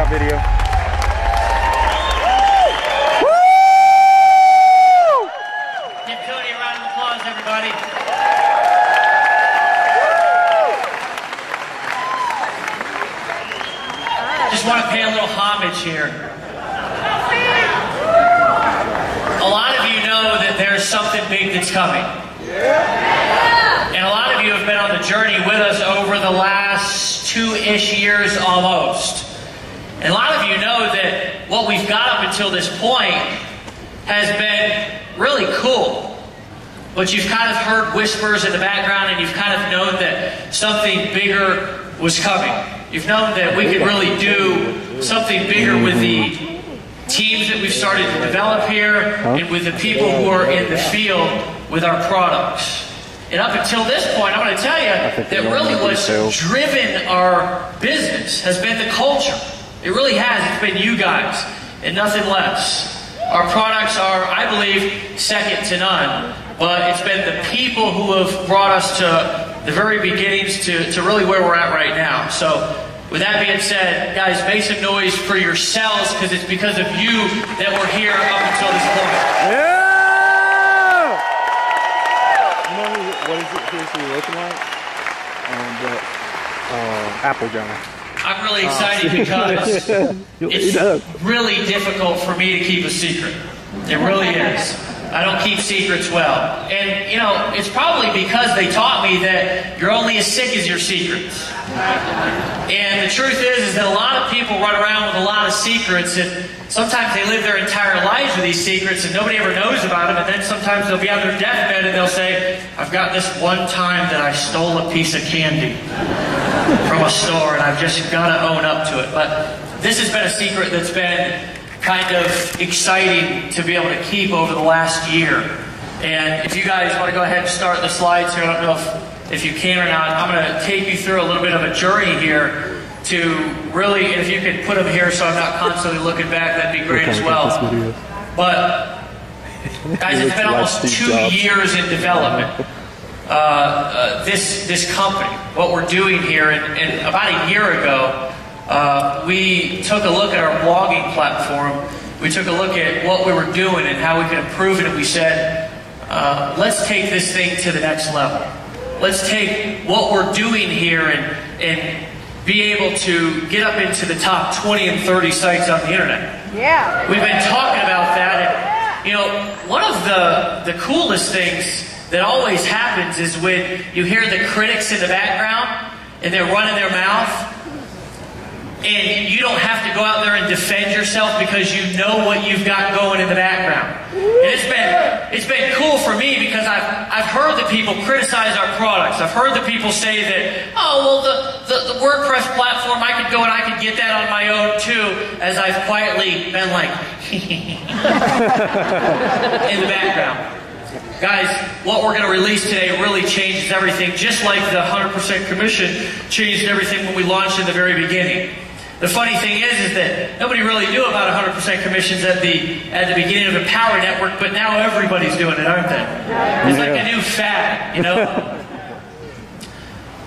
video. Give Cody a round of applause, everybody. Just want to pay a little homage here. A lot of you know that there's something big that's coming. And a lot of you have been on the journey with us over the last 2-ish years almost. And a lot of you know that what we've got up until this point has been really cool. But you've kind of heard whispers in the background, and you've kind of known that something bigger was coming. You've known that we could really do something bigger with the teams that we've started to develop here and with the people who are in the field with our products. And up until this point, I'm going to tell you that really what's driven our business has been the culture. It really has. It's been you guys and nothing less. Our products are, I believe, second to none. But it's been the people who have brought us to the very beginnings to really where we're at right now. So with that being said, guys, make some noise for yourselves, because it's because of you that we're here up until this point. Yeah! What is it seriously looking like? Apple John. I'm really excited because it's really difficult for me to keep a secret. It really is. I don't keep secrets well. And, you know, it's probably because they taught me that you're only as sick as your secrets. And the truth is that a lot of people run around with a lot of secrets, and sometimes they live their entire lives with these secrets and nobody ever knows about them, and then sometimes they'll be on their deathbed and they'll say, I've got this one time that I stole a piece of candy from a store and I've just got to own up to it. But this has been a secret that's been kind of exciting to be able to keep over the last year. And if you guys want to go ahead and start the slides here, I don't know if you can or not, I'm going to take you through a little bit of a journey here to really, and if you could put them here so I'm not constantly looking back, that'd be great as well. But guys, it's been almost 2 years in development. This company, what we're doing here, and about a year ago, we took a look at our blogging platform. We took a look at what we were doing and how we could improve it, and we said, let's take this thing to the next level. Let's take what we're doing here and be able to get up into the top 20 and 30 sites on the internet. Yeah. We've been talking about that, and you know, one of the coolest things that always happens is when you hear the critics in the background and they're running their mouth, and you don't have to go out there and defend yourself because you know what you've got going in the background. And it's been cool for me because I've heard the people criticize our products. I've heard the people say that, oh, well, the WordPress platform, I could go and I could get that on my own too, as I've quietly been like, in the background. Guys, what we're going to release today really changes everything, just like the 100% commission changed everything when we launched in the very beginning. The funny thing is that nobody really knew about 100% commissions at the beginning of the Power Network, but now everybody's doing it, aren't they? It's like a new fad, you know?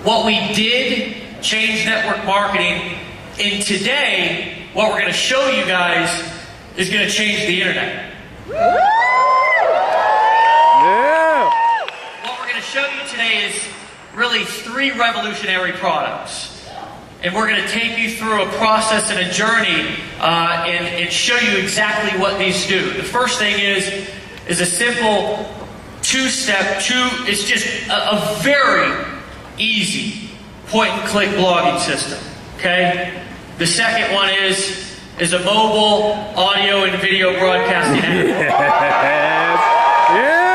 What we did change network marketing, and today, what we're going to show you guys is going to change the internet. What we're going to show you today is really 3 revolutionary products. And we're going to take you through a process and a journey and show you exactly what these do. The first thing is a simple two-step, it's just a very easy point-and-click blogging system, okay? The second one is a mobile audio and video broadcasting app. Yeah!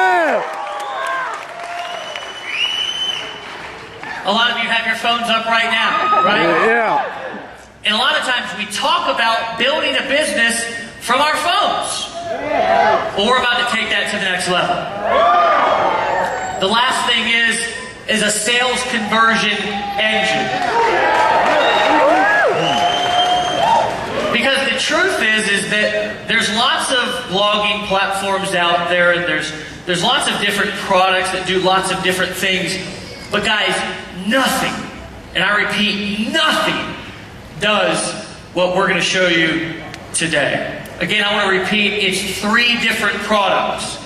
A lot of you have your phones up right now, right? Yeah. And a lot of times we talk about building a business from our phones. Well, we're about to take that to the next level. The last thing is a sales conversion engine. Because the truth is that there's lots of blogging platforms out there, and there's lots of different products that do lots of different things. But guys, nothing, and I repeat, nothing does what we're going to show you today. Again, I want to repeat, it's 3 different products.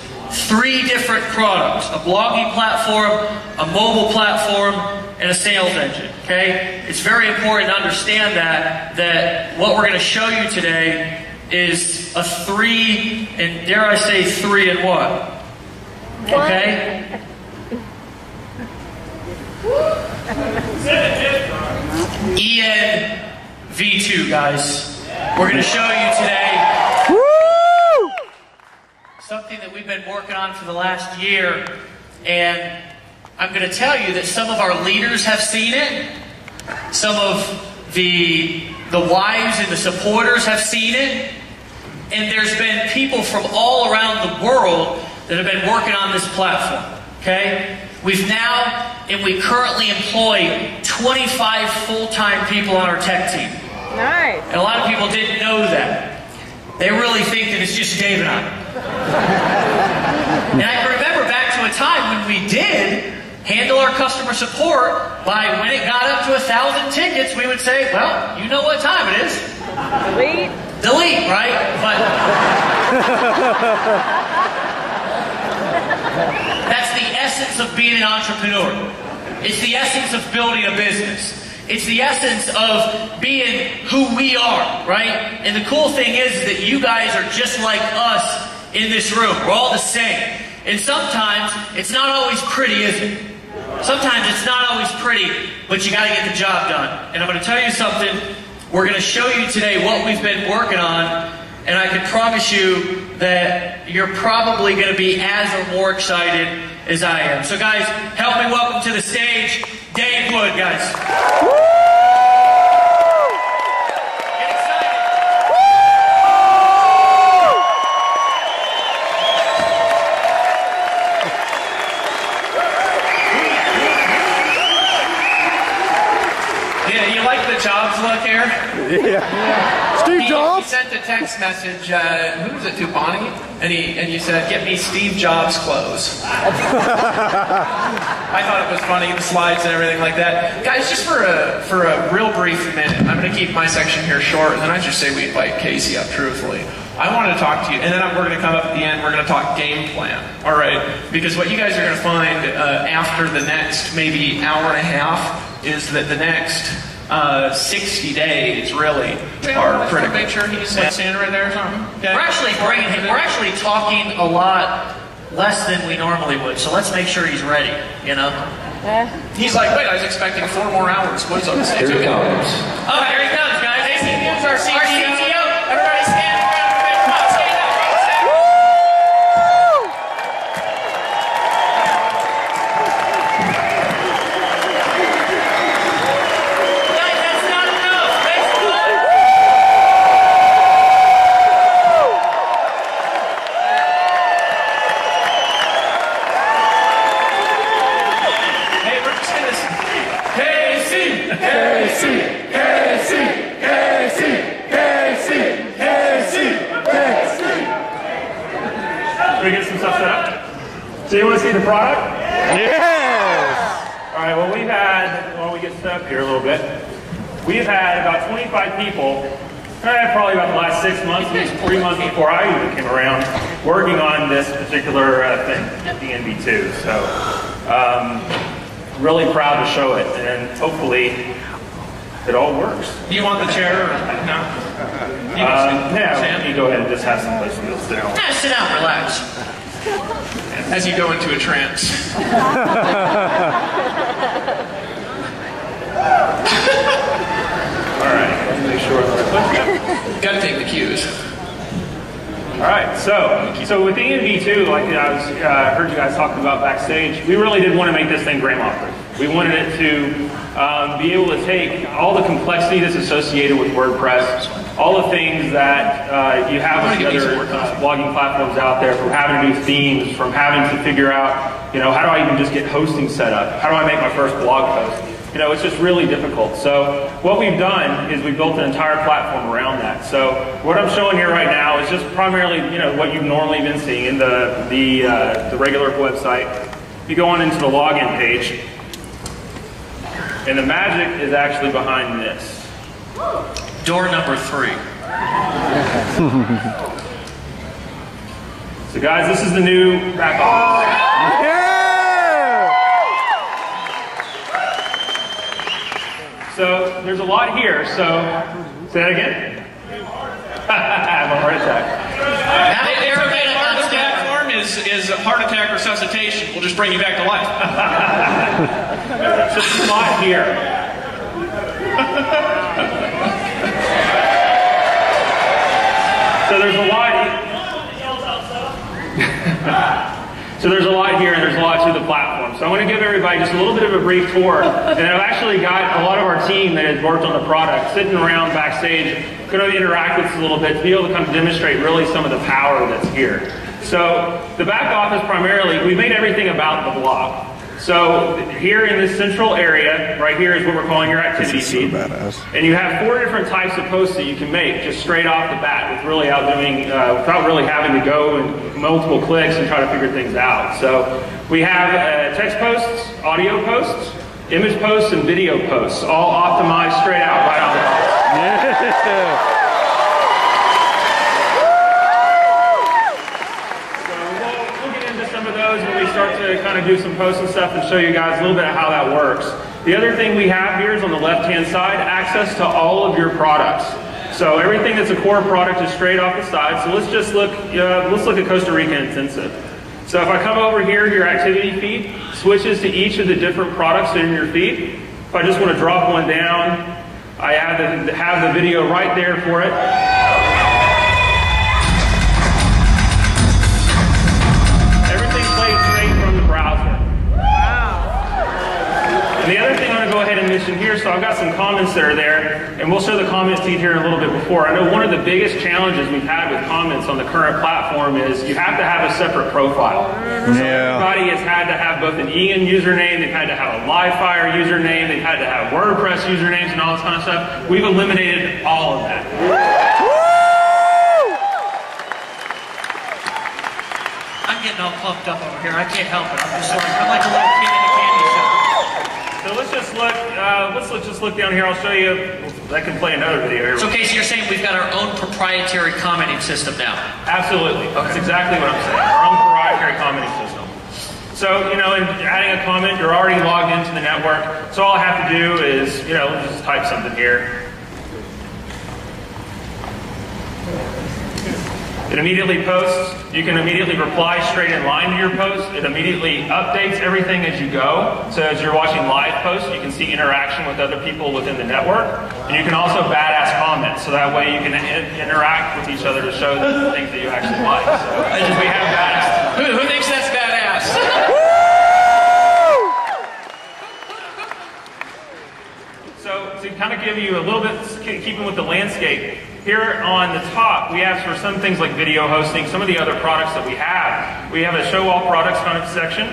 3 different products. A blogging platform, a mobile platform, and a sales engine. Okay? It's very important to understand that what we're going to show you today is a 3, and dare I say 3 in 1. Okay? ENV2, guys. We're going to show you today something that we've been working on for the last year, and I'm going to tell you that some of our leaders have seen it, some of the wives and the supporters have seen it, and there's been people from all around the world that have been working on this platform. Okay? We've now, and we currently employ 25 full-time people on our tech team. Nice. And a lot of people didn't know that. They really think that it's just Dave and I. And I can remember back to a time when we did handle our customer support by when it got up to 1,000 tickets, we would say, well, you know what time it is. Delete. Delete, right? But that's the essence of being an entrepreneur. It's the essence of building a business. It's the essence of being who we are, right? And the cool thing is that you guys are just like us in this room. We're all the same. And sometimes it's not always pretty, is it? Sometimes it's not always pretty, but you got to get the job done. And I'm going to tell you something. We're going to show you today what we've been working on, and I can promise you that you're probably going to be as or more excited as I am. So guys, help me welcome to the stage Dave Wood, guys. Get excited. Yeah, you like the Jobs look here? Yeah. Steve Jobs? He sent a text message, who was it to, Bonnie? And you said, get me Steve Jobs clothes. I thought it was funny, the slides and everything like that. Guys, just for a real brief minute, I'm going to keep my section here short, and then I just say we invite Casey up, truthfully. I want to talk to you, and then we're going to come up at the end, we're going to talk game plan, all right? Because what you guys are going to find after the next maybe hour and a half is that the next 60 days really are critical. Make sure he's standing right there or something. Okay. We're actually talking a lot less than we normally would, so let's make sure he's ready, you know? He's like, wait, I was expecting 4 more hours. What is on the stage? Here he comes. Oh, here he comes, guys. Here's our CTO. Everybody stand around. Come on, stand up. Guys, that's not enough. Make some noise. Hey, we're just going to... Casey! Casey! Casey! Casey! Casey! Casey! Casey! Can we get some stuff set up? So you want to see the product? Yes! All right, well while we get set up here a little bit, we've had about 25 people, probably about the last 6 months, maybe 3 months before I even came around, working on this particular thing, the ENV2. So, really proud to show it, and hopefully it all works. Do you want the chair? Or, no? Yeah, you go ahead and just have some place to sit down. Yeah, sit down, relax. As you go into a trance. All right, let's make sure that Got to take the cues. All right, so with the ENV2, like I heard you guys talking about backstage, we really did want to make this thing grandma-proof. We wanted it to be able to take all the complexity that's associated with WordPress, all the things that you have with the other blogging platforms out there, from having to do themes, from having to figure out, how do I even just get hosting set up? How do I make my first blog post? It's just really difficult. So what we've done is we've built an entire platform around that. So what I'm showing here right now is just primarily, what you've normally been seeing in the regular website. You go on into the login page, and the magic is actually behind this. Door number 3. So guys, this is the new back office. So there's a lot here, so say that again? I have a heart attack. Everybody Part of the platform is heart attack resuscitation. We'll just bring you back to life. So there's a lot here. So there's a lot. So there's a lot here, and there's a lot to the platform. So I want to give everybody just a little bit of a brief tour. And I've actually got a lot of our team that has worked on the product sitting around backstage, going to interact with us a little bit to be able to kind of demonstrate really some of the power that's here. So the back office primarily, we made everything about the block. So here in this central area, right here is what we're calling your activity feed. And you have 4 different types of posts that you can make just straight off the bat with really without really having to go and multiple clicks and try to figure things out. So we have text posts, audio posts, image posts, and video posts, all optimized straight out right on the box. Yeah. When we start to kind of do some posts and stuff and show you guys a little bit of how that works. The other thing we have here is on the left-hand side, access to all of your products. So everything that's a core product is straight off the side. So let's just look at Costa Rica Intensive. So if I come over here, your activity feed switches to each of the different products in your feed. If I just want to drop one down, I have the video right there for it. And the other thing I'm going to go ahead and mention here, so I've got some comments that are there, and we'll show the comment feed here in a little bit before. I know one of the biggest challenges we've had with comments on the current platform is you have to have a separate profile. So everybody has had to have both an EN username, they've had to have a Livefire username, they've had to have WordPress usernames and all this kind of stuff. We've eliminated all of that. I'm getting all pumped up over here. I can't help it. I'm like a little kid in a candy shop. So let's just look down here. I'll show you. I can play another video here. So Casey, you're saying we've got our own proprietary commenting system now? Absolutely. Okay. That's exactly what I'm saying. Our own proprietary commenting system. So, in adding a comment, you're already logged into the network. So all I have to do is, just type something here. It immediately posts. You can immediately reply straight in line to your post. It immediately updates everything as you go. So as you're watching live posts, you can see interaction with other people within the network. And you can also badass comment. So that way you can interact with each other to show the things that you actually like. So we have badass. Who thinks that's badass? So to kind of give you a little bit, keeping with the landscape, here on the top, we have for some things like video hosting, some of the other products that we have a show all products kind of section.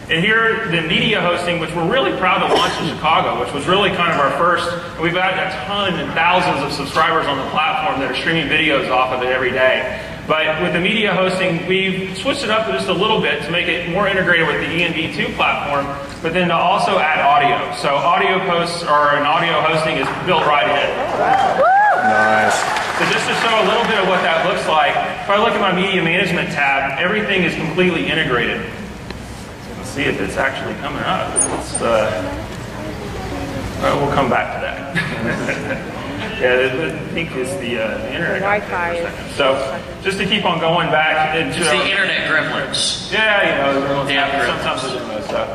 And here, the media hosting, which we're really proud to launch in Chicago, which was really kind of our first, and we've got a ton and thousands of subscribers on the platform that are streaming videos off of it every day. But with the media hosting, we've switched it up just a little bit to make it more integrated with the ENV2 platform, but then to also add audio. So audio posts and audio hosting is built right in. Nice. So just to show a little bit of what that looks like, if I look at my media management tab, everything is completely integrated. Let's see if it's actually coming up. We'll come back to that. Yeah, I think it's the internet. Wi-Fi. So just to keep on going back into It's the internet gremlins. Yeah, Gremlins. sometimes they do that stuff.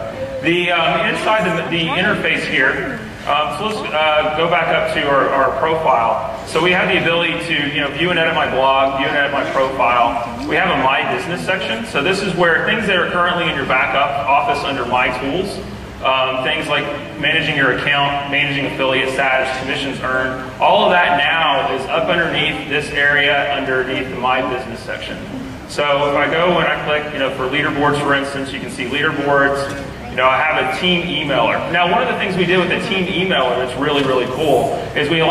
The inside the interface here. So let's go back up to our profile. So we have the ability to view and edit my blog, view and edit my profile. We have a My Business section. So this is where things that are currently in your backup office under My Tools, things like managing your account, managing affiliate status, commissions earned, all of that now is up underneath this area underneath the My Business section. So if I go and I click, for leaderboards, for instance, you can see leaderboards. I have a team emailer. Now, one of the things we did with the team emailer that's really, really cool is we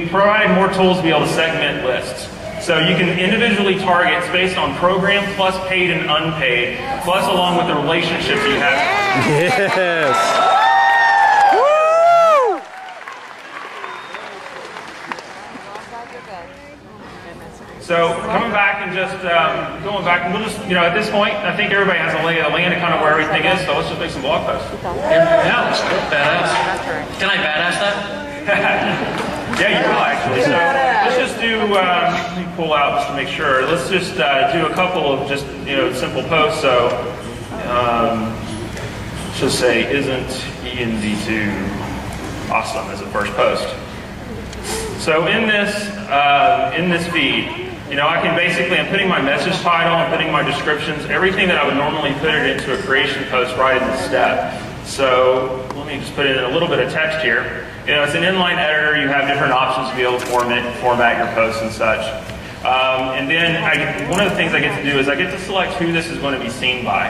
provided more tools to be able to segment lists. So you can individually target based on program plus paid and unpaid, plus along with the relationships you have. Yes. So coming back and just going back, we'll just, at this point, I think everybody has a lay of the land of kind of where everything is, so let's just make some blog posts. Yeah, let's go. Badass. Can I badass that? Yeah, you will actually. So let's just do, let me pull out just to make sure. Let's just do a couple of just, simple posts. So let's just say, isn't ENV2 awesome as a first post? So in this feed, I can basically, I'm putting my message title, I'm putting my descriptions, everything that I would normally put it into a creation post right in the step. So let me just put in a little bit of text here. It's an inline editor. You have different options to be able to format your posts and such. And then one of the things I get to do is I get to select who this is going to be seen by.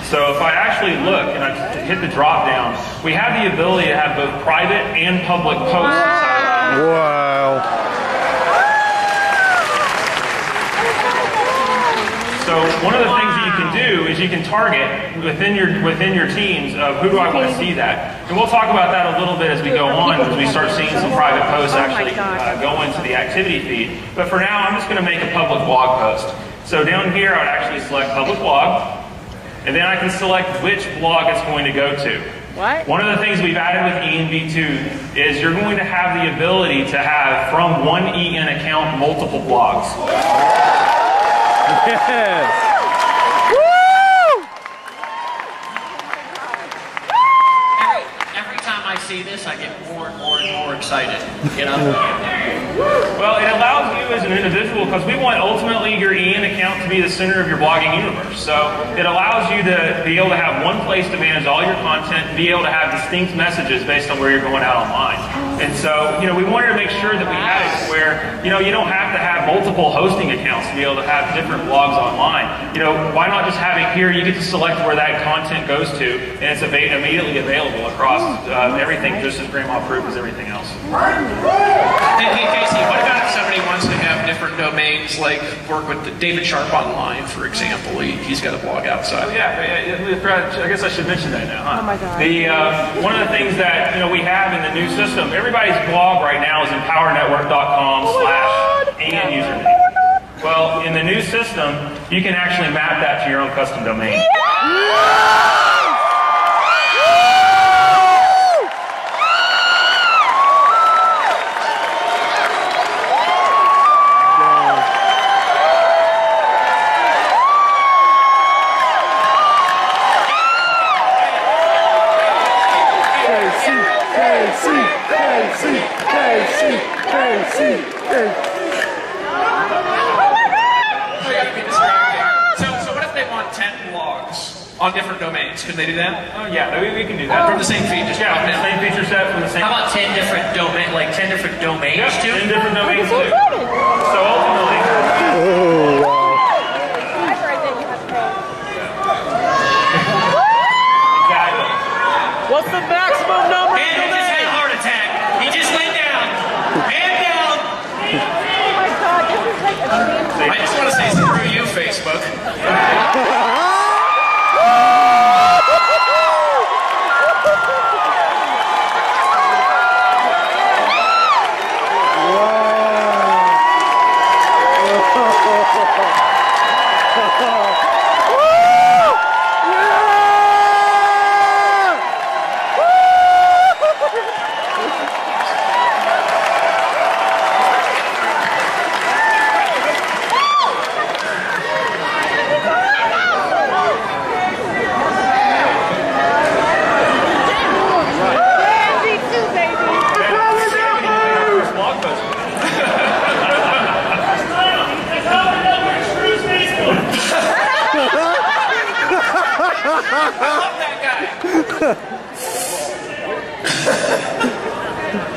So if I actually look and I hit the drop down, we have the ability to have both private and public posts inside. Wow. So one of the things that you can do is you can target within your teams of who do I want to see that. And we'll talk about that a little bit as we go on, as we start seeing some private posts actually go into the activity feed. But for now, I'm just going to make a public blog post. So down here, I would actually select public blog, and then I can select which blog it's going to go to. What? One of the things we've added with ENV2 is you're going to have the ability to have, from one EN account, multiple blogs. Yes. Every time I see this, I get more and more excited. Well, it allows you as an individual, because we want ultimately your EN account to be the center of your blogging universe. So it allows you to be able to have one place to manage all your content and be able to have distinct messages based on where you're going out online. And so, we wanted to make sure that we had it where, you don't have to have multiple hosting accounts to be able to have different blogs online. Why not just have it here? You get to select where that content goes to, and it's immediately available across everything, just as grandma-proof as everything else. Hey, Casey, what about if somebody wants to have different domains, like work with David Sharp Online, for example? He's got a blog outside. Oh, yeah, I guess I should mention that now, huh? Oh my God. One of the things that we have in the new system, everybody's blog right now is empowernetwork.com/and username. Well, in the new system, you can actually map that to your own custom domain. So what if they want 10 blogs on different domains? Can they do that? Oh yeah, we can do that. From the same feed, just drop the down. same feature set from the same. How about 10 different domains too? 10 different domains too. So ultimately, Oh, wow. exactly. What's the maximum number? And he just had a heart attack. He just went down. And down. Oh my God, this is like a I just want to say screw you, Facebook.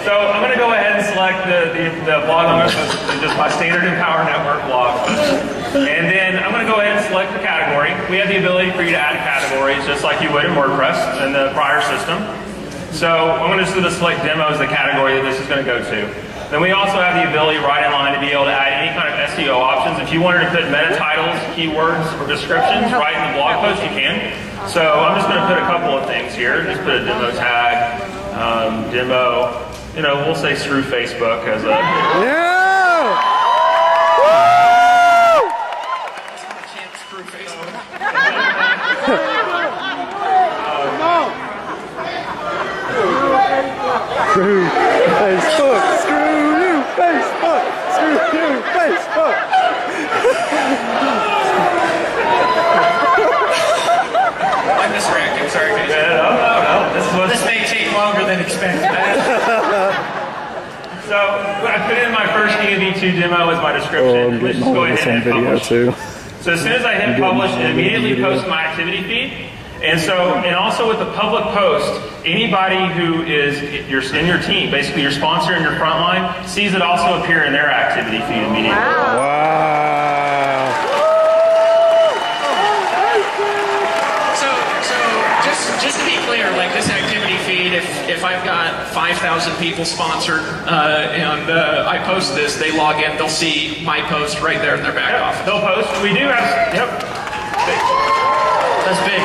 So I'm going to go ahead and select the blog I'm going to post, just my standard Empower Network blog. And then I'm going to go ahead and select the category. We have the ability for you to add categories just like you would in WordPress in the prior system. So I'm going to just select demo as the category that this is going to go to. Then we also have the ability right in line to be able to add any kind of SEO options. If you wanted to put meta titles, keywords, or descriptions right in the blog post, you can. So I'm just going to put a couple of things here. Just put a demo tag, demo. We'll say screw Facebook as a... Yeah! Screw Facebook. Screw you, Facebook. Screw you, Facebook. I'm distracted. Sorry, guys. No. This may take longer than expected. So I put in my first ENV2 demo as my description. Let's just go ahead and publish. So as soon as I hit publish, it immediately posts my activity feed. And also with the public post, anybody who is in your team, basically your sponsor and your frontline, sees it also appear in their activity feed immediately. Wow. So just to be clear, like this activity feed, if I've got 5,000 people sponsored and I post this, they log in, they'll see my post right there in their back office. They'll post. We do have. That's big.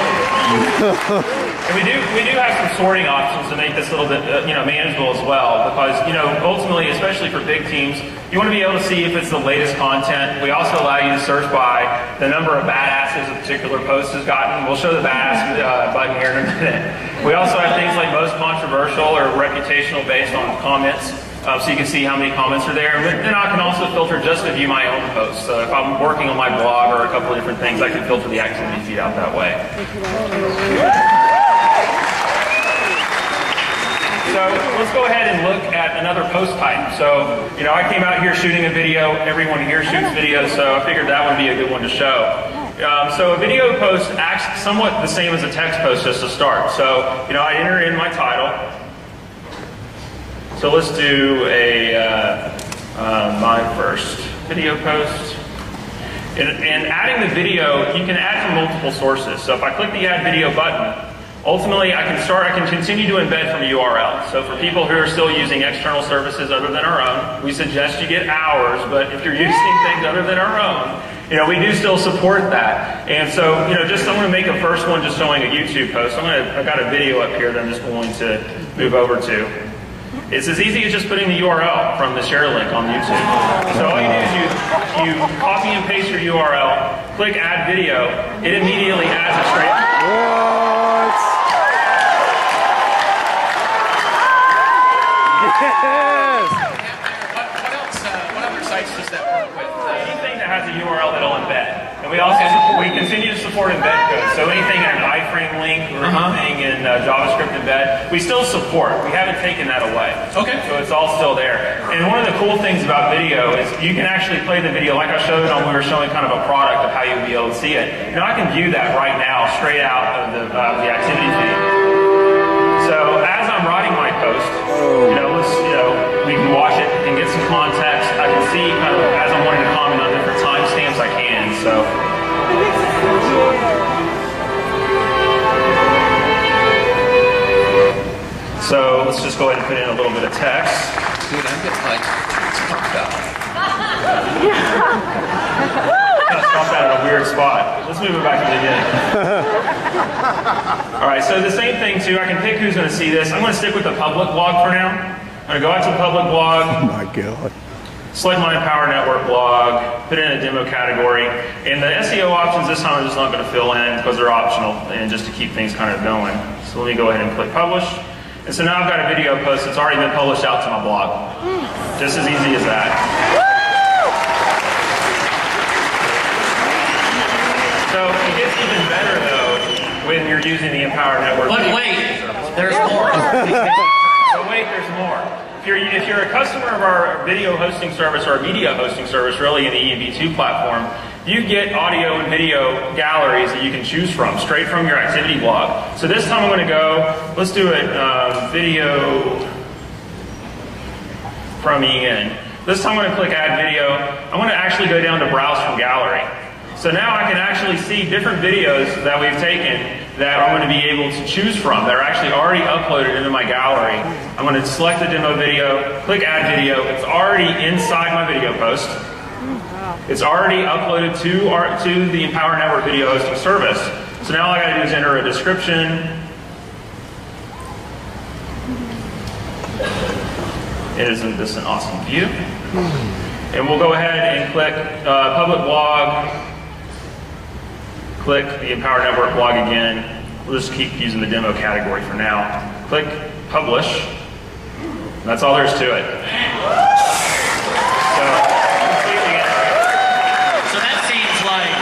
And we do have some sorting options to make this a little bit manageable as well, because ultimately, especially for big teams, you want to be able to see if it's the latest content. We also allow you to search by the number of badasses a particular post has gotten. We'll show the badass button here in a minute. We also have things like most controversial or reputational based on comments. So you can see how many comments are there. But then I can also filter just to view my own posts. So if I'm working on my blog or a couple of different things, I can filter the activity feed out that way. So let's go ahead and look at another post type. So, I came out here shooting a video. Everyone here shoots videos, so I figured that would be a good one to show. So a video post acts somewhat the same as a text post just to start. So, I enter in my title. So let's do my first video post. And adding the video, you can add from multiple sources. So if I click the Add Video button, ultimately I can continue to embed from a URL. So for people who are still using external services other than our own, we suggest you get ours, but if you're using things other than our own, we do still support that. And so, I'm going to make a first one just showing a YouTube post. I've got a video up here that I'm just going to move over to. It's as easy as just putting the URL from the share link on YouTube. So all you do is you copy and paste your URL, click Add Video, it immediately adds it straight. What? Yes! What other sites does that work with? Anything that has a URL that'll embed. And we continue to support embed code. So anything in an iframe link or anything in JavaScript embed, we still support. We haven't taken that away. Okay. So it's all still there. And one of the cool things about video is you can actually play the video like I showed when we were showing kind of a product of how you'll be able to see it. I can view that right now straight out of the activity feed. So as I'm writing my post, we can watch it and get some context. I can see kind of as I'm wanting to comment on different timestamps I can. So let's just go ahead and put in a little bit of text. Dude, I'm getting pumped up. Kind of stop that at a weird spot. Let's move it back to the beginning. All right, so the same thing too. I can pick who's going to see this. I'm going to stick with the public blog for now. I'm going to go out to the public blog. Oh my God. Select my Empower Network blog, put in a demo category, and the SEO options this time I'm just not going to fill in because they're optional and just to keep things kind of going. So let me go ahead and click publish. And so now I've got a video post that's already been published out to my blog. Just as easy as that. So it gets even better though when you're using the Empower Network. But wait, there's more. So wait, there's more. If you're a customer of our video hosting service or media hosting service, really in the ENV2 platform, you get audio and video galleries that you can choose from, straight from your activity blog. So this time I'm going to go, let's do it, video from EN. This time I'm going to click Add Video. I'm going to actually go down to Browse from Gallery. So now I can actually see different videos that we've taken that I'm going to be able to choose from that are actually already uploaded into my gallery. I'm going to select the demo video, click Add Video. It's already inside my video post. It's already uploaded to the Empower Network video hosting service. So now all I got to do is enter a description. Isn't this an awesome view? And we'll go ahead and click public blog. Click the Empower Network blog again. We'll just keep using the demo category for now. Click publish. That's all there is to it. So that seems like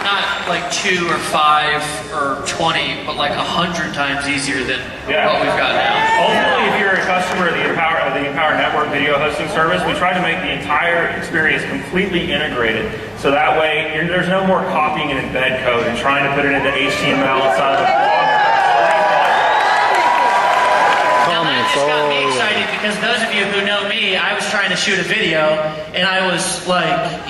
not like 2 or 5 or 20, but like 100 times easier than what we've got now. Ultimately, if you're a customer of the Empower Network video hosting service, we try to make the entire experience completely integrated. So that way, there's no more copying and embed code and trying to put it into HTML inside of the blog. Now that just got me excited because those of you who know me, I was trying to shoot a video and I was like,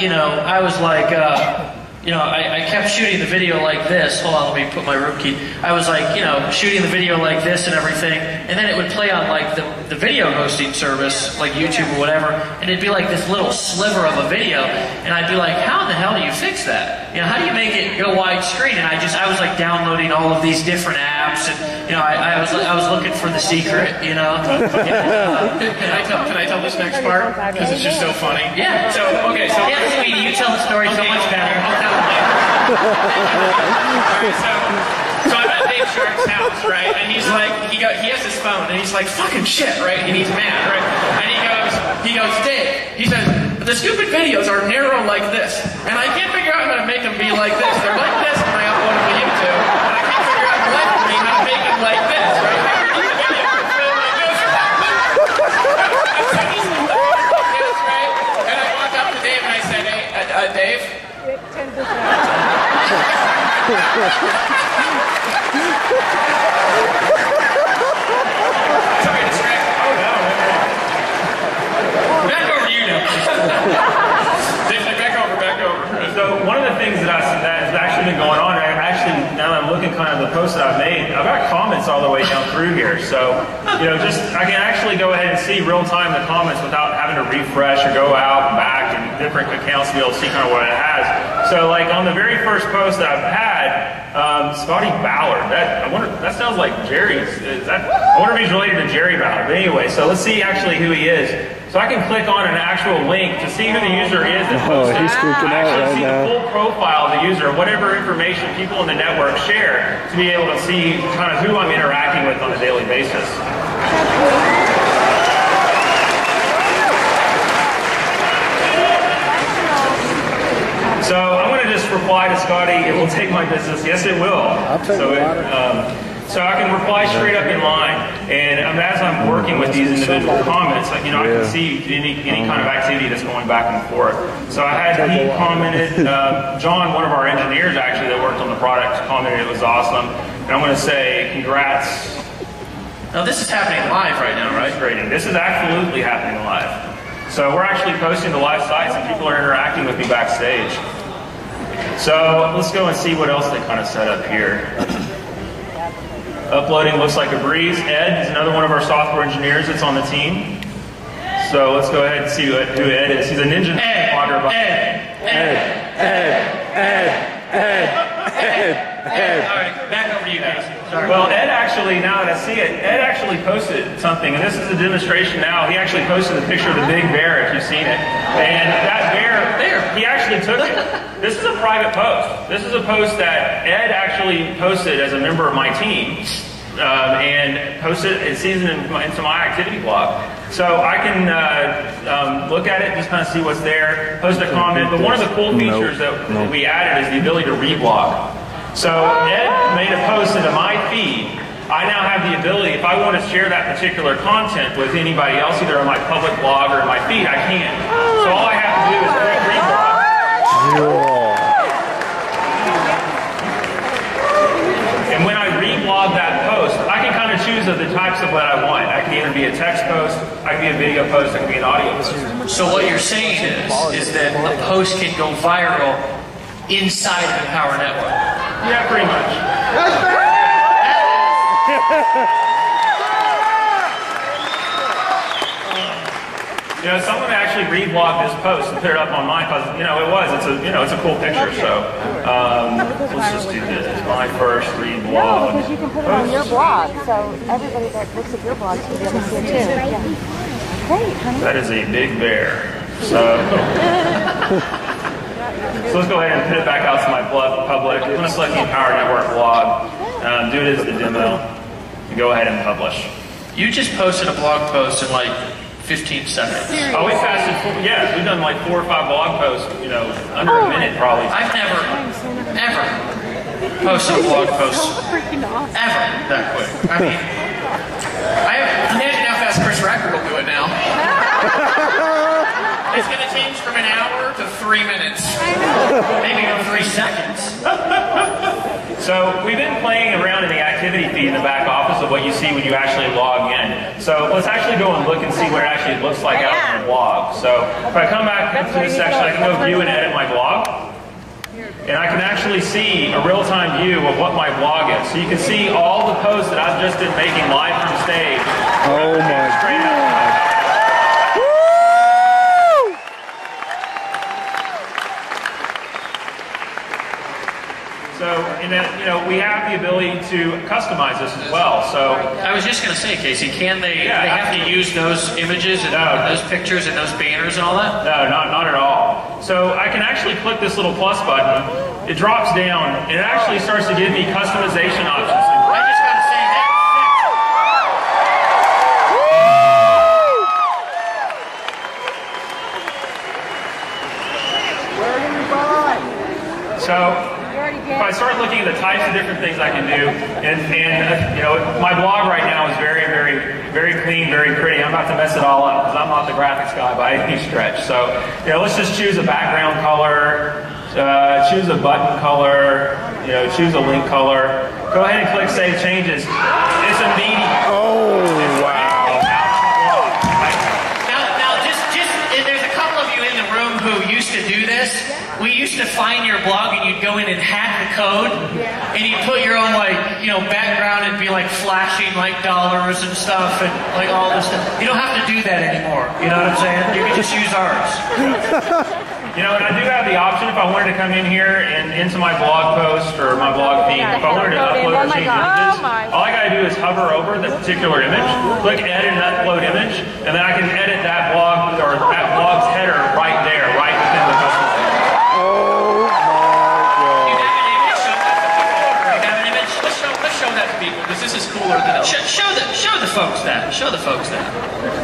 I kept shooting the video like this. Hold on, let me put my room key. I was like, shooting the video like this and everything, and then it would play on like the video hosting service, like YouTube or whatever, and it'd be like this little sliver of a video, and I'd be like, how in the hell do you fix that? How do you make it go widescreen? And I was like downloading all of these different apps, and I was looking for the secret, Can I tell this next part? Because it's just so funny. Yeah. So Sweetie, you tell the story so much better. Alright, so I'm at Dave Shark's house, right? And he's like, he has his phone, and he's like, fucking shit, right? And he's mad, right? And he goes, Dave, he says, the stupid videos are narrow like this, and I can't figure out how to make them be like this. They're like this when I upload them to YouTube, and I can't figure out collectively how to make them like this, right? And I walked up to Dave and I said, hey, Dave? Sorry to distract. Oh no. Back over to you now. Dave, back over. So one of the things that has actually been going on, now that I'm looking kind of the posts that I've made, I've got comments all the way down through here. So, I can actually go ahead and see real time the comments without having to refresh or go out and back and different accounts to be able to see kind of what it has. So like on the very first post that I've had, Scotty Ballard, that sounds like Jerry's. I wonder if he's related to Jerry Ballard. But anyway, so let's see actually who he is. So I can click on an actual link to see who the user is and he's freaking out right see now. the full profile of the user, whatever information people in the network share, to be able to see kind of who I'm interacting with on a daily basis. So I'm going to just reply to Scotty, it will take my business. Yes, it will. So I can reply straight up in line, and as I'm working with these individual comments, I can see any kind of activity that's going back and forth. So I had Pete commented, John, one of our engineers actually that worked on the product, commented it was awesome, and I'm going to say congrats. Now this is happening live right now, right? This is absolutely happening live. So we're actually posting to live sites, and people are interacting with me backstage. So let's go and see what else they kind of set up here. Uploading looks like a breeze. Ed is another one of our software engineers that's on the team. So let's go ahead and see who Ed is. He's a ninja blogger. Ed. All right, back over to you guys. Sorry. Well, Ed actually, now that I see it, Ed actually posted something, and this is a demonstration now. He actually posted a picture of the big bear, if you've seen it. And that bear, he actually took it. This is a private post. This is a post that Ed actually posted as a member of my team. And posted it seasoned into my activity blog. So I can look at it, just kind of see what's there, post a comment. But one of the cool features that we added is the ability to reblog. So Ed made a post into my feed. I now have the ability, if I want to share that particular content with anybody else, either on my public blog or in my feed, I can. So all I have to do is click reblog. And when I reblog that post, I can kind of choose of the types of what I want. I can either be a text post, I can be a video post, I can be an audio post. So what you're saying is that a post can go viral inside of the Empower Network. Yeah, pretty much. Someone actually reblogged this post and put it up on mine because it's a cool picture. So let's just do this. It's my first reblog. No, because you can put it on your blog, so everybody that looks at your blog can be able to see it too. Yeah. Great, honey. That is a big bear. So let's go ahead and put it back out to my public. I'm going to select the Empower Network blog, do it as the demo, and go ahead and publish. You just posted a blog post in like 15 seconds. Oh, we fasted, yeah, we've done like 4 or 5 blog posts, you know, under a minute probably. I've never, ever posted a blog post ever that quick. I mean, imagine how fast Chris Rackford will do it now. It's going to change from an hour to 3 minutes. Maybe even 3 seconds. So we've been playing around in the activity feed in the back office of what you see when you actually log in. So let's actually go and look and see what it actually looks like out in the blog. So if I come back into this section, I can go view and edit my blog. And I can actually see a real-time view of what my blog is. So you can see all the posts that I've just been making live from stage. Oh my God. So, and then, you know, we have the ability to customize this as well. So, I was just going to say, Casey, can they? Yeah, they have to use those images and those pictures and those banners and all that? no, not at all. So I can actually click this little plus button. It drops down, and it actually starts to give me customization options. I just got to say that. So if I start looking at the types of different things I can do, and you know, my blog right now is very, very clean, very pretty. I'm about to mess it all up because I'm not the graphics guy by any stretch. So, you know, let's just choose a background color, choose a button color, you know, choose a link color. Go ahead and click Save Changes. It's immediate. Oh, wow. Now, there's a couple of you in the room who used to do this. We used to find your blog and you'd go in and hack the code and you'd put your own, like, you know, background and be like flashing like dollars and stuff and like all this stuff. You don't have to do that anymore. You know what I'm saying? You can just use ours. You know, and I do have the option if I wanted to come in here and into my blog post or my blog feed, if I wanted to upload or change images, all I gotta do is hover over the particular image, click edit and upload image, and then I can edit that blog or that blog's header right there, right within the custom. Oh my God. You have an image? You have an image? Let's show that to people because this is cooler than show the folks that. Show the folks that.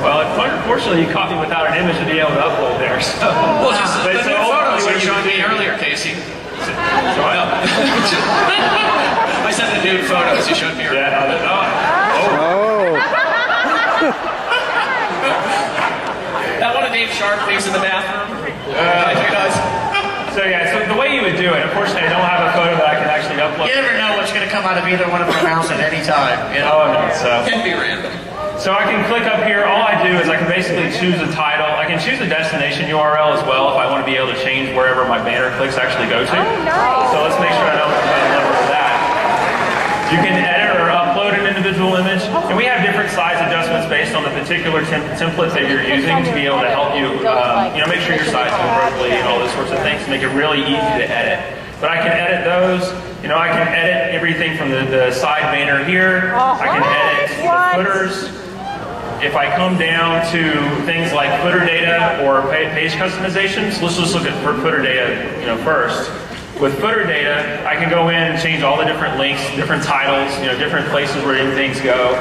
Well, unfortunately, you caught me without an image to be able to upload there. So, Well, just the so new photos you ultimately, showed me earlier, Casey. So I said the nude photos you showed me earlier. Oh. That one of Dave Sharpley's in the bathroom. So yeah, so the way you would do it, unfortunately, I don't have a photo that I can actually upload. You never know what's going to come out of either one of our mouths at any time. You know? Oh, no, so. Can be random. So I can click up here. All I do is I can basically choose a title. I can choose a destination URL as well if I want to be able to change wherever my banner clicks actually go to. So let's make sure I don't remember that. You can edit or upload an individual image, and we have different size adjustments based on the particular template that you're using to be able to help you, you know, make sure your size goes appropriately and all those sorts of things to make it really easy to edit. But I can edit those. You know, I can edit everything from the side banner here. I can edit the footers. If I come down to things like footer data or page customizations, let's just look at footer data, you know, first. With footer data, I can go in and change all the different links, different titles, you know, different places where things go.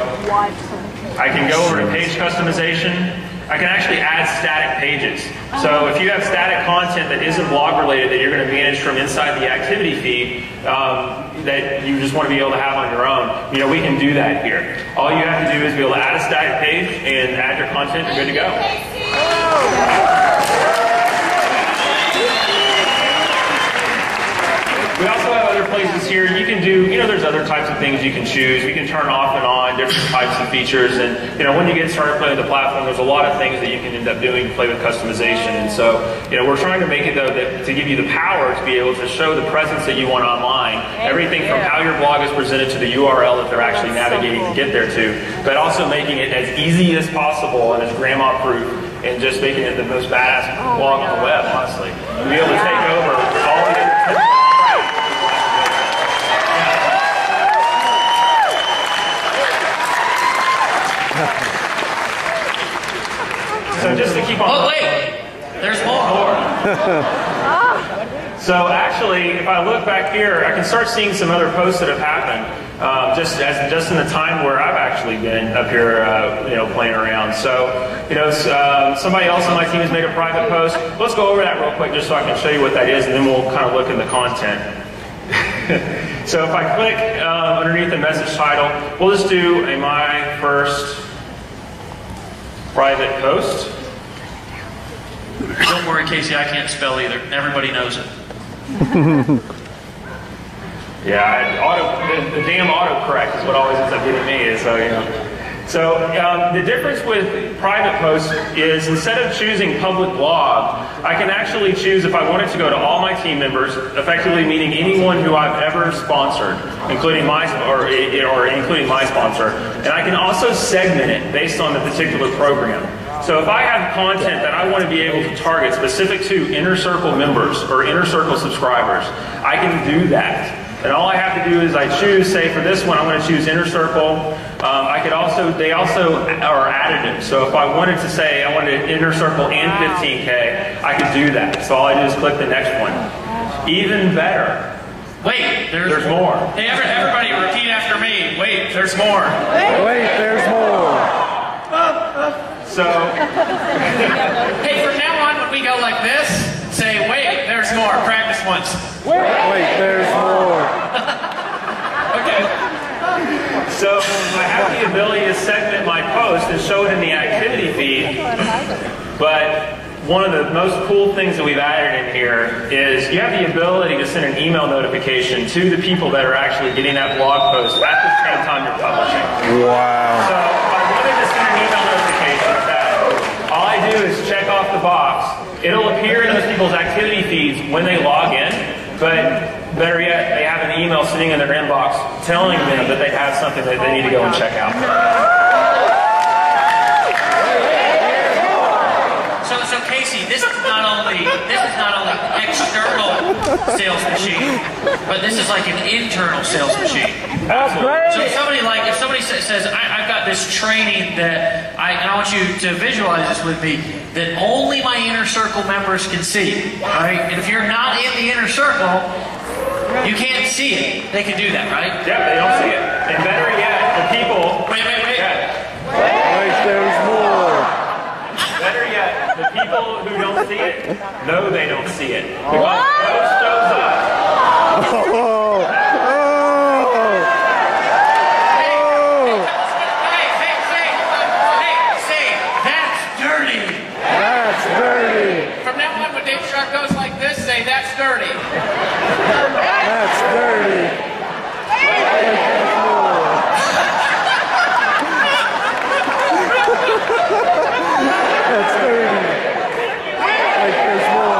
I can go over to page customization. I can actually add static pages. So if you have static content that isn't blog related that you're going to manage from inside the activity feed that you just want to be able to have on your own, you know, we can do that here. All you have to do is be able to add a static page and add your content, you're good to go. We also have other places here. You can do, you know, there's other types of things you can choose. We can turn off and on different types of features. And, you know, when you get started playing with the platform, there's a lot of things that you can end up doing to play with customization. And so, you know, we're trying to make it, though, that to give you the power to be able to show the presence that you want online. Everything from how your blog is presented to the URL that they're actually navigating to get there to, but also making it as easy as possible and as grandma-proof and just making it the most badass blog on the web, honestly. To be able to take over all the other So just to keep on. Oh, wait! There's more. So actually, if I look back here, I can start seeing some other posts that have happened. just in the time where I've actually been up here, playing around. So, somebody else on my team has made a private post. Let's go over that real quick just so I can show you what that is, and then we'll kind of look in the content. So if I click underneath the message title, we'll just do a my first private post. Don't worry, Casey, I can't spell either. Everybody knows it. Yeah, the damn autocorrect is what always ends up getting me. So the difference with private posts is instead of choosing public blog, I can actually choose if I wanted to go to all my team members, effectively meaning anyone who I've ever sponsored, including my sponsor, and I can also segment it based on the particular program. So if I have content that I want to be able to target specific to Inner Circle members or Inner Circle subscribers, I can do that. And all I have to do is I choose, say for this one, I'm going to choose Inner Circle. They also are additive. So if I wanted to say I wanted Inner Circle and 15K, I could do that. So all I do is click the next one. Even better. Wait, there's more. Hey, everybody repeat after me. Wait, there's more. Wait, there's more. So, hey, from now on, when we go like this, say, wait, there's more. Practice once. Wait, there's more. Okay. So I have the ability to segment my post and show it in the activity feed, but one of the most cool things that we've added in here is you have the ability to send an email notification to the people that are actually getting that blog post at the same time you're publishing. Wow. So if I wanted to send an email notification to that, all I do is check off the box. It'll appear in those people's activity feeds when they log in, but better yet, they have an email sitting in their inbox telling them that they have something that they need to go and check out. So Casey, this is not only external sales machine, but this is like an internal sales machine. So if somebody says, I've got this training that I want you to visualize this with me, that only my Inner Circle members can see, right? And if you're not in the Inner Circle, you can't see it. They can do that, right? Yeah, they don't see it. And better yet, the people... Wait. Yeah. Wait, there's more. Better yet, the people who don't see it know they don't see it. Because the post shows up. Say, that's dirty. That's dirty. From now on, when Dave Sharp goes like this, say, that's dirty. That's dirty. That's dirty. Like there's more.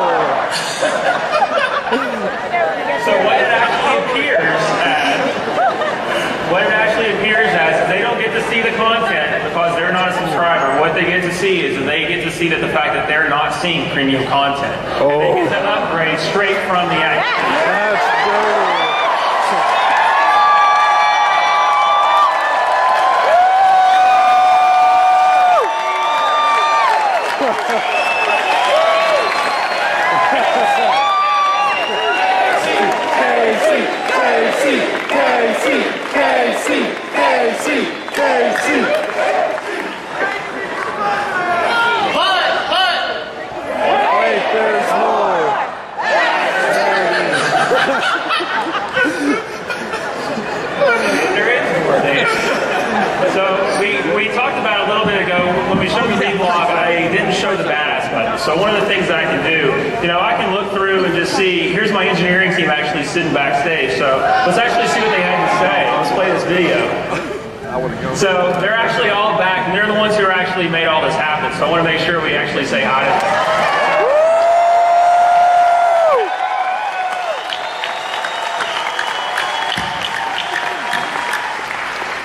So what it actually appears as is they don't get to see the content because they're not a subscriber. What they get to see is that they get to see the fact that they're not seeing premium content. And they get an upgrade straight from the app. That's dirty. Wait, there's more. There is more there. So we talked about a little bit ago when we showed the vlog, I didn't show the badass button. So one of the things that I can do, I can look through and just see, here's my engineering team actually sitting backstage. So let's actually see what they had to say. Let's play this video. So they're actually all back, and they're the ones who actually made all this happen. So I want to make sure we actually say hi to them.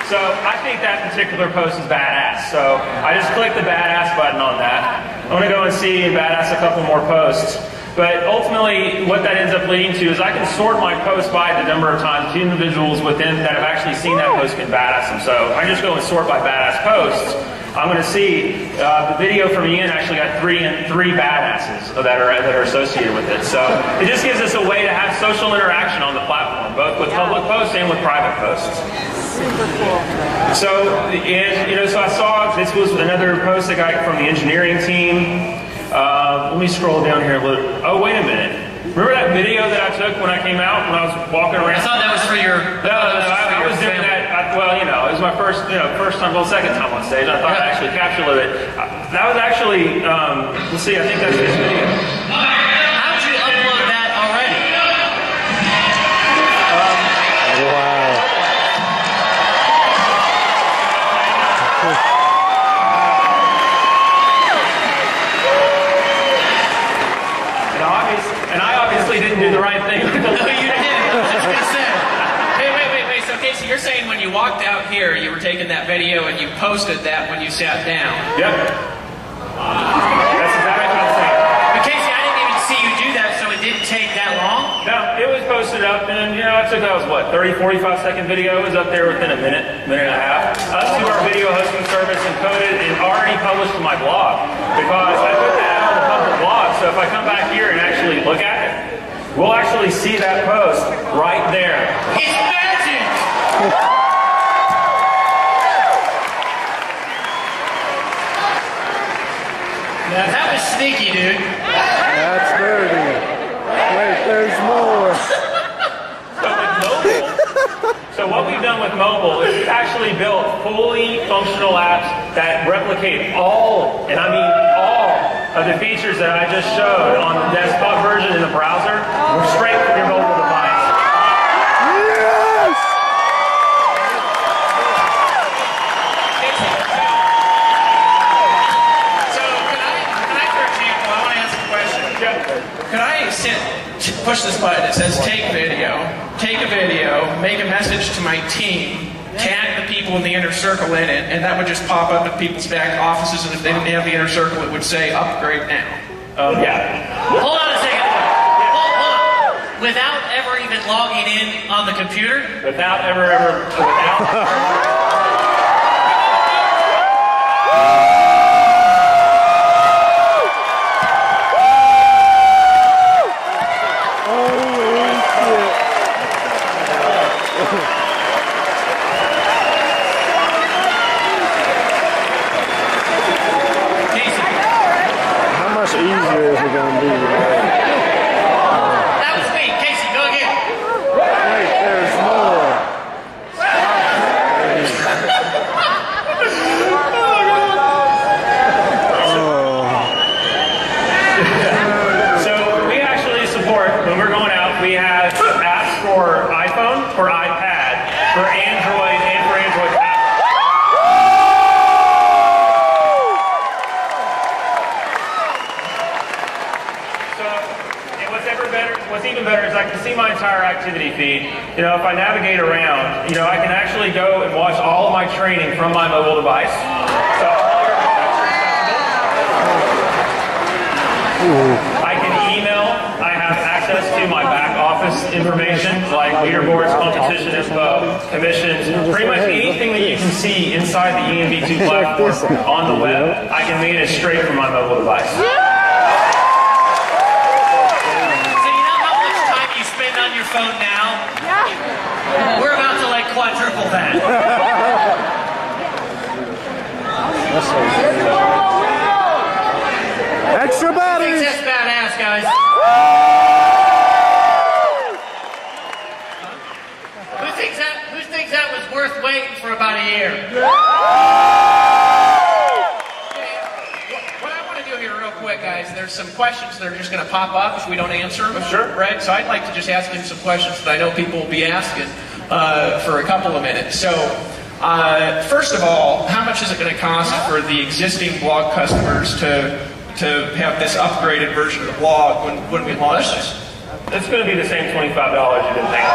So I think that particular post is badass. So I just click the badass button on that. I want to go and see and badass a couple more posts. But ultimately, what that ends up leading to is I can sort my posts by the number of times the individuals within that have actually seen that post can badass them. So I just go and sort by badass posts. I'm going to see the video from Ian actually got three badasses that are associated with it. So it just gives us a way to have social interaction on the platform, both with public posts and with private posts. Super cool. So, so I saw this was another post I got from the engineering team. Let me scroll down here a little. Oh, wait a minute. Remember that video that I took when I came out, when I was walking around? I thought that was for your... I was doing that, well, it was my first time, second time on stage. I thought I actually captured it. That was actually, let's see, I think that's this video. How did you upload that already? Wow. And I obviously didn't do the right thing. No, you didn't. I was just going to say. Wait. So, Casey, you're saying when you walked out here, you were taking that video and you posted that when you sat down. Yep. That's exactly what I'm saying. But, Casey, I didn't even see you do that, so it didn't take that long? No, it was posted up, and I took that was what, 30, 45-second video. It was up there within a minute and a half. Us to our video hosting service encoded and already published to my blog because I put that out on the public blog. So if I come back here and actually look at it, we'll actually see that post right there. It's magic! Now, that was sneaky, dude. That's dirty. Wait, there's more. So what we've done with mobile is we've actually built fully functional apps that replicate all, and I mean all, of the features that I just showed on the desktop version in the browser straight from your mobile device. Yes! So, can I, for example, I want to ask a question. Could I push this button that says take a video, make a message to my team, tag the people in the inner circle in it, and that would just pop up at people's back offices, and if they didn't have the inner circle, it would say upgrade now. Yeah. Hold on a second. Hold on. Without ever even logging in on the computer? Without. Easier is it going to be? That was me. Casey, go again. Wait, there's more. So we actually support, when we're going out, we have apps for iPhone, for iPad, for Android, and for Android tablets. What's even better is I can see my entire activity feed. If I navigate around, I can actually go and watch all of my training from my mobile device. So I can email. I have access to my back office information, like leaderboards, competition info, commissions, pretty much anything that you can see inside the ENV2 platform on the web, I can manage straight from my mobile device. On your phone now. Yeah. We're about to quadruple that. Extra batteries. That's badass, guys. Who thinks that was worth waiting for about a year? Guys, there's some questions that are just going to pop up if we don't answer them. Sure. Right? So I'd like to just ask him some questions that I know people will be asking for a couple of minutes. So, first of all, how much is it going to cost for the existing blog customers to have this upgraded version of the blog when we launch this? It's going to be the same $25 you've been paying.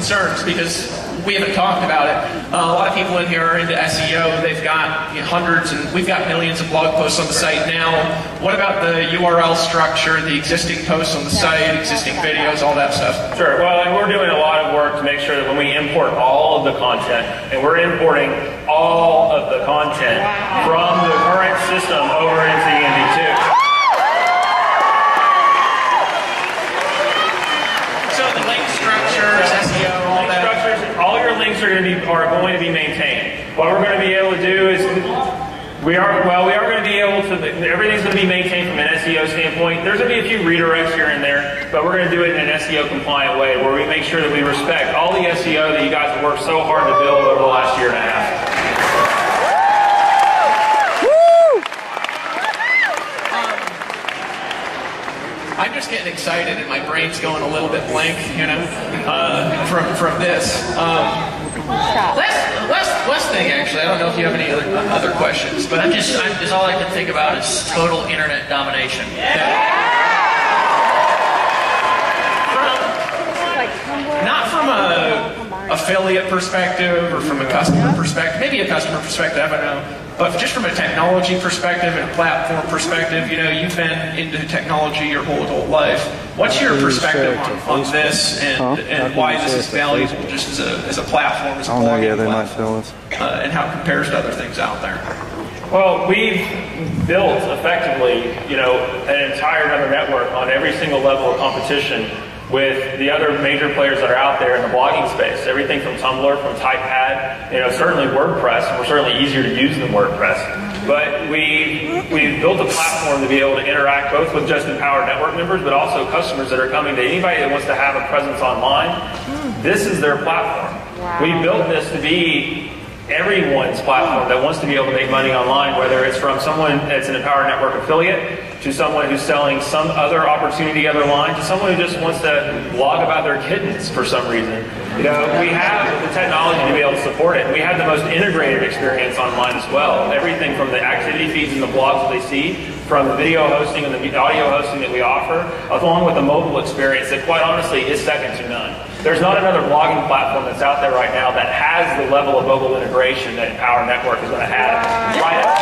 concerns because we haven't talked about it. A lot of people in here are into SEO. They've got hundreds, and we've got millions of blog posts on the site now. What about the URL structure, the existing posts on the site, existing videos, all that stuff? Sure. Well, and we're doing a lot of work to make sure that when we import all of the content, and we're importing all of the content from the current system over into ENV2. All your links are going to be maintained. What we're going to be able to do is we are going to be able to, everything's going to be maintained from an SEO standpoint. There's going to be a few redirects here and there, but we're going to do it in an SEO compliant way where we make sure that we respect all the SEO that you guys have worked so hard to build over the last year and a half. I'm just getting excited and my brain's going a little bit blank, from this. Last thing, actually, I don't know if you have any other questions, but I'm just all I can think about is total internet domination. Not from a affiliate perspective or from a customer perspective, maybe a customer perspective, I don't know. But just from a technology perspective and a platform perspective, you've been into technology your whole adult life. What's your perspective on this and why this is valuable just as a platform, as a blogging platform, and how it compares to other things out there? Well, we've built effectively, an entire other network on every single level of competition with the other major players that are out there in the blogging space. Everything from Tumblr, from Typepad, certainly WordPress, and we're certainly easier to use than WordPress. But we've built a platform to be able to interact both with just Empowered Network members, but also customers that are coming to anybody that wants to have a presence online. This is their platform. Wow. We built this to be everyone's platform that wants to be able to make money online, whether it's from someone that's an Empowered Network affiliate, to someone who's selling some other opportunity other line, to someone who just wants to blog about their kittens for some reason. We have the technology to be able to support it. We have the most integrated experience online as well. Everything from the activity feeds and the blogs that they see, from the video hosting and the audio hosting that we offer, along with the mobile experience that quite honestly is second to none. There's not another blogging platform that's out there right now that has the level of mobile integration that Empowered Network is going to have right now.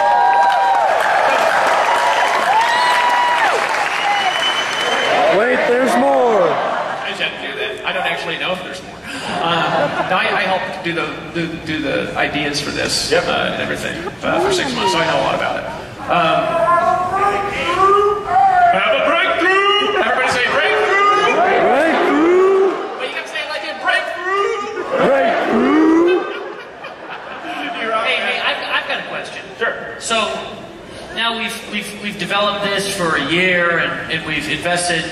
Wait, there's more. I just had to do that. I don't actually know if there's more. No, I helped do the ideas for this and everything for 6 months, so I know a lot about it. Have a breakthrough! Everybody say breakthrough! Breakthrough! But you gotta say it like a breakthrough! Breakthrough! Hey, I've got a question. Sure. So now we've developed this for a year, and we've invested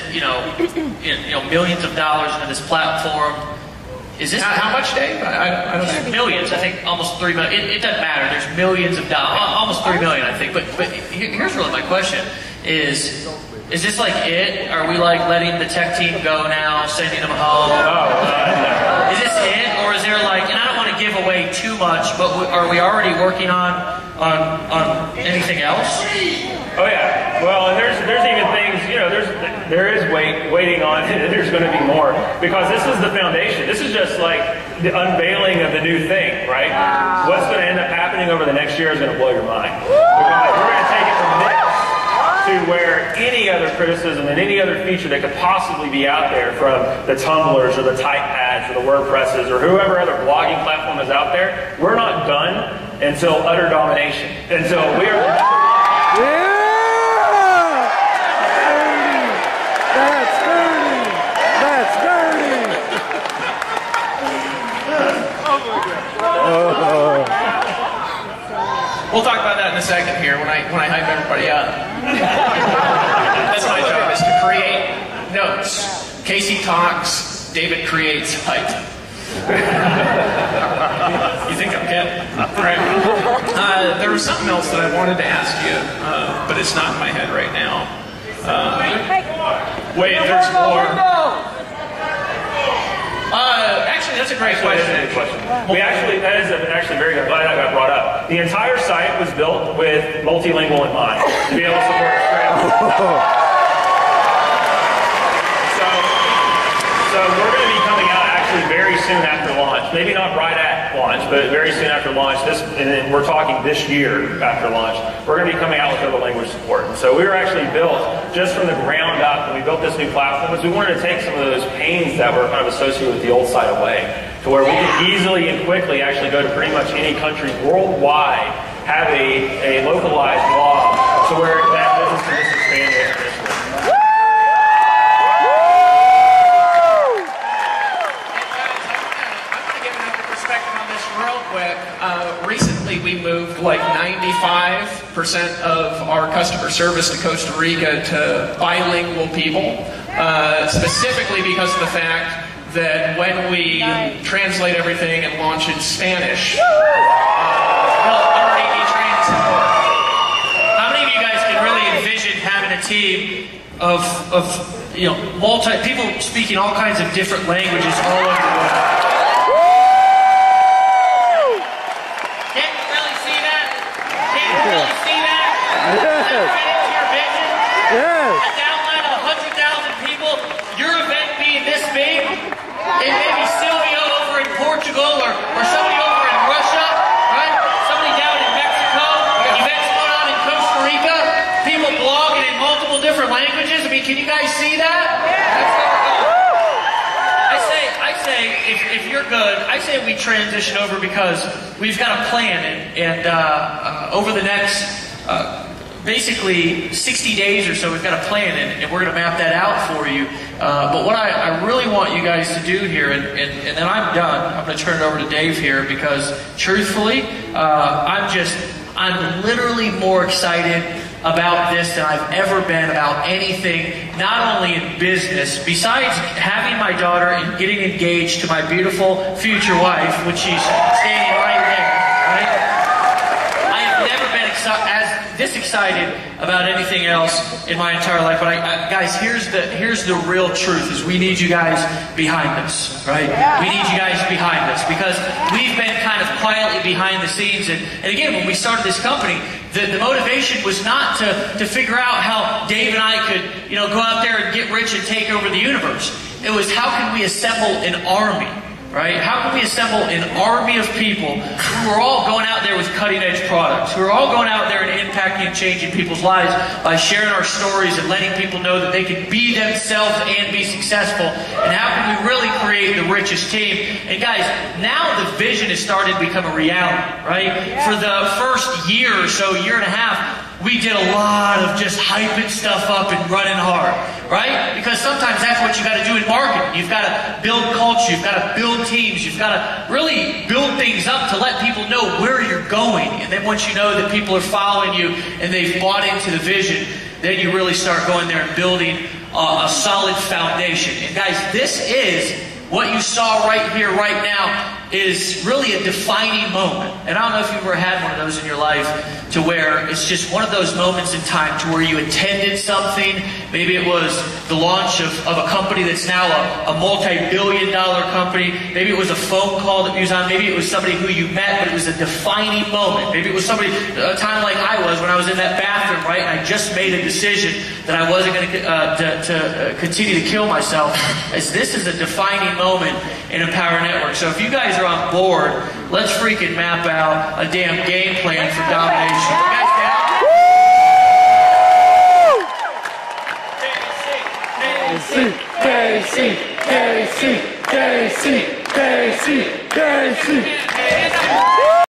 millions of dollars into this platform. Is this how much, Dave? I don't know. Millions? I think almost 3 million. It doesn't matter. There's millions of dollars, almost 3 million, I think. But here's really my question: Is this like it? Are we like letting the tech team go now, sending them home? Is this it, or is there like? And I don't want to give away too much, but are we already working on anything else? Oh yeah. Well, and there's even things, there is waiting on it, and there's going to be more, because this is the foundation. This is just like the unveiling of the new thing, right? What's going to end up happening over the next year is going to blow your mind. Because we're going to take it from this to where any other criticism and any other feature that could possibly be out there from the Tumblrs or the Typepads or the WordPresses or whoever other blogging platform is out there, we're not done until utter domination. Until we are... Yeah! That's dirty! That's dirty! Oh my God. We'll talk about that in a second here when I hype everybody up. That's my job, is to create notes. Casey talks, David creates hype. You think I'm kidding? Right. There was something else that I wanted to ask you, but it's not in my head right now. Wait, there's more. Actually, that's a great question. That is actually very good. Glad that got brought up. The entire site was built with multilingual in mind to be able to support Australia. So we're going to be coming out actually very soon after launch. Maybe not right at launch, but very soon after launch. And then we're talking this year after launch. We're going to be coming out with other language support. And so we were actually built just from the ground up. When we built this new platform, is we wanted to take some of those pains that were kind of associated with the old site away, to where we could easily and quickly actually go to pretty much any country worldwide, have a localized blog, so where that business can just expand exponentially. Real quick, recently we moved like 95% of our customer service to Costa Rica to bilingual people, specifically because of the fact that when we translate everything and launch in Spanish, we'll already be trained support. How many of you guys can really envision having a team of people speaking all kinds of different languages all over the world? It may be Sylvia over in Portugal or somebody over in Russia, right? Somebody down in Mexico, events going on in Costa Rica, people blogging in multiple different languages. I mean, can you guys see that? That's where we're going. I say, if you're good, I say we transition over because we've got a plan, and over the next basically 60 days or so, we've got a plan, and we're going to map that out for you. But what I really want you guys to do here, and then I'm done. I'm going to turn it over to Dave here because, truthfully, I'm literally more excited about this than I've ever been about anything, not only in business, besides having my daughter and getting engaged to my beautiful future wife, which she's standing right there, right? I have never been this excited about anything else in my entire life. But guys, here's the real truth: is we need you guys behind us, right? We need you guys behind us because we've been kind of quietly behind the scenes. And again, when we started this company, the motivation was not to figure out how Dave and I could, go out there and get rich and take over the universe. It was how can we assemble an army. Right? How can we assemble an army of people who are all going out there with cutting-edge products, who are all going out there and impacting and changing people's lives by sharing our stories and letting people know that they can be themselves and be successful? And how can we really create the richest team? And guys, now the vision has started to become a reality, right? For the first year or so, year and a half, we did a lot of just hyping stuff up and running hard, right? Because sometimes that's what you got to do in marketing. You've got to build culture, you've got to build teams, you've got to really build things up to let people know where you're going. And then once you know that people are following you and they've bought into the vision, then you really start going there and building a solid foundation. And guys, this is what you saw right here, right now, is really a defining moment. And I don't know if you've ever had one of those in your life to where it's just one of those moments in time to where you attended something. Maybe it was the launch of a company that's now a multi-billion-dollar company. Maybe it was a phone call that you was on. Maybe it was somebody who you met, but it was a defining moment. Maybe it was somebody, a time like I was when I was in that bathroom, right? And I just made a decision that I wasn't going to continue to kill myself. As this is a defining moment in Empower Network. So if you guys are on board, let's freaking map out a damn game plan for domination. You guys down? KC, KC, KC, KC, KC, KC.